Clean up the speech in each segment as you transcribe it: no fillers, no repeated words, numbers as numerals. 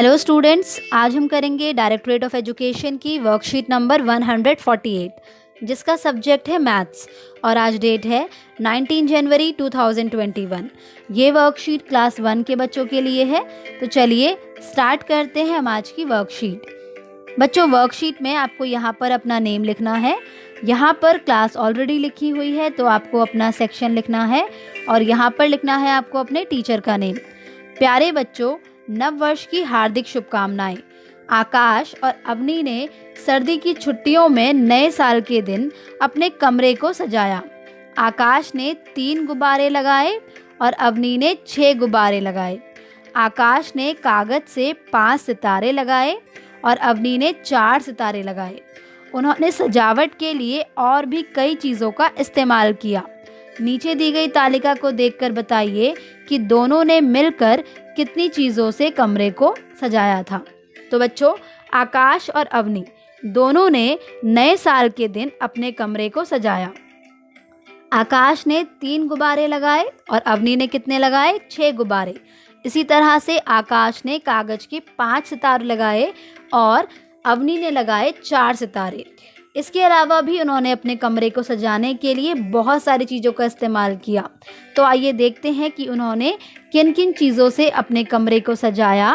Hello students, आज हम करेंगे डायरेक्टरेट ऑफ एजुकेशन की वर्कशीट नंबर 148 जिसका सब्जेक्ट है मैथ्स और आज डेट है 19 जनवरी 2021। ये वर्कशीट क्लास 1 के बच्चों के लिए है। तो चलिए स्टार्ट करते हैं हम आज की वर्कशीट। बच्चों, वर्कशीट में आपको यहाँ पर अपना नेम लिखना है। यहाँ पर क्लास ऑलरेडी लिखी हुई है तो आपको अपना सेक्शन लिखना है और यहाँ पर लिखना है आपको अपने टीचर का नेम। प्यारे बच्चों, नव वर्ष की हार्दिक शुभकामनाएं। आकाश और अवनी ने सर्दी की छुट्टियों में नए साल के दिन अपने कमरे को सजाया। आकाश ने 3 गुब्बारे लगाए और अवनी ने 6 गुब्बारे लगाए। आकाश ने कागज से 5 सितारे लगाए और अवनी ने 4 सितारे लगाए। उन्होंने सजावट के लिए और भी कई चीज़ों का इस्तेमाल किया। नीचे दी गई तालिका को देखकर बताइए कि दोनों ने मिलकर कितनी चीज़ों से कमरे को सजाया था। तो बच्चों, आकाश और अवनी दोनों ने नए साल के दिन अपने कमरे को सजाया। आकाश ने 3 गुब्बारे लगाए और अवनी ने कितने लगाए? 6 गुब्बारे। इसी तरह से आकाश ने कागज के 5 सितारे लगाए और अवनी ने लगाए 4 सितारे। इसके अलावा भी उन्होंने अपने कमरे को सजाने के लिए बहुत सारी चीज़ों का इस्तेमाल किया। तो आइए देखते हैं कि उन्होंने किन किन चीज़ों से अपने कमरे को सजाया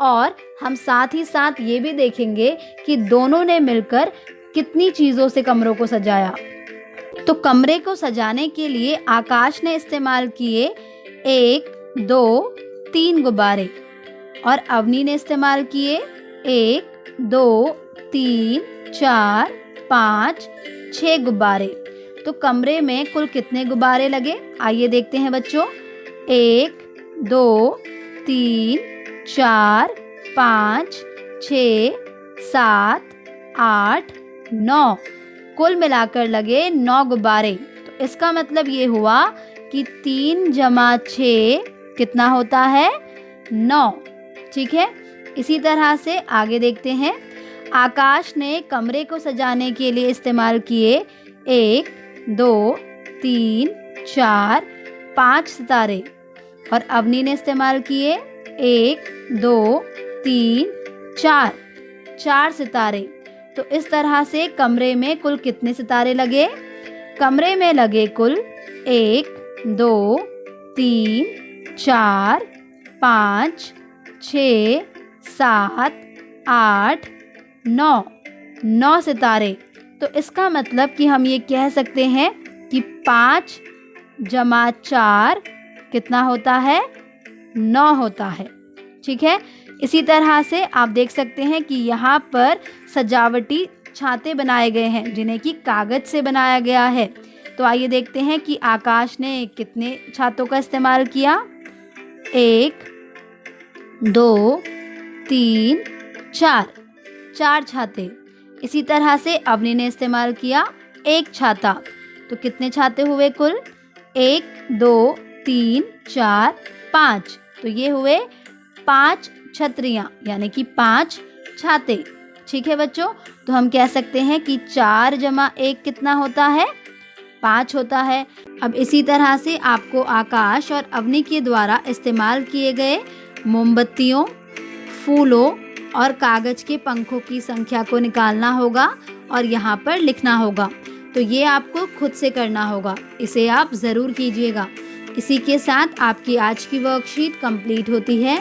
और हम साथ ही साथ ये भी देखेंगे कि दोनों ने मिलकर कितनी चीज़ों से कमरों को सजाया। तो कमरे को सजाने के लिए आकाश ने इस्तेमाल किए 1, 2, 3 गुब्बारे और अवनी ने इस्तेमाल किए 1, 2, 3, 4, 5, 6 गुब्बारे। तो कमरे में कुल कितने गुब्बारे लगे? आइए देखते हैं बच्चों। 1, 2, 3, 4, 5, 6, 7, 8, 9। कुल मिलाकर लगे 9 गुब्बारे। तो इसका मतलब ये हुआ कि 3 + 6 कितना होता है? 9। ठीक है, इसी तरह से आगे देखते हैं। आकाश ने कमरे को सजाने के लिए इस्तेमाल किए 1, 2, 3, 4, 5 सितारे और अवनी ने इस्तेमाल किए 1, 2, 3, 4 सितारे। तो इस तरह से कमरे में कुल कितने सितारे लगे? कमरे में लगे कुल 1, 2, 3, 4, 5, 6, 7, 8, 9 सितारे। तो इसका मतलब कि हम ये कह सकते हैं कि 5 + 4 कितना होता है? 9 होता है। ठीक है, इसी तरह से आप देख सकते हैं कि यहाँ पर सजावटी छाते बनाए गए हैं जिन्हें कि कागज से बनाया गया है। तो आइए देखते हैं कि आकाश ने कितने छातों का इस्तेमाल किया। 1, 2, 3, 4 छाते। इसी तरह से अवनी ने इस्तेमाल किया 1 छाता। तो कितने छाते हुए कुल? 1, 2, 3, 4, 5। तो ये हुए 5 छतरियाँ, यानी कि 5 छाते। ठीक है बच्चों, तो हम कह सकते हैं कि 4 + 1 कितना होता है? 5 होता है। अब इसी तरह से आपको आकाश और अवनी के द्वारा इस्तेमाल किए गए मोमबत्तियों, फूलों और कागज के पंखों की संख्या को निकालना होगा और यहाँ पर लिखना होगा। तो ये आपको खुद से करना होगा, इसे आप ज़रूर कीजिएगा। इसी के साथ आपकी आज की वर्कशीट कंप्लीट होती है।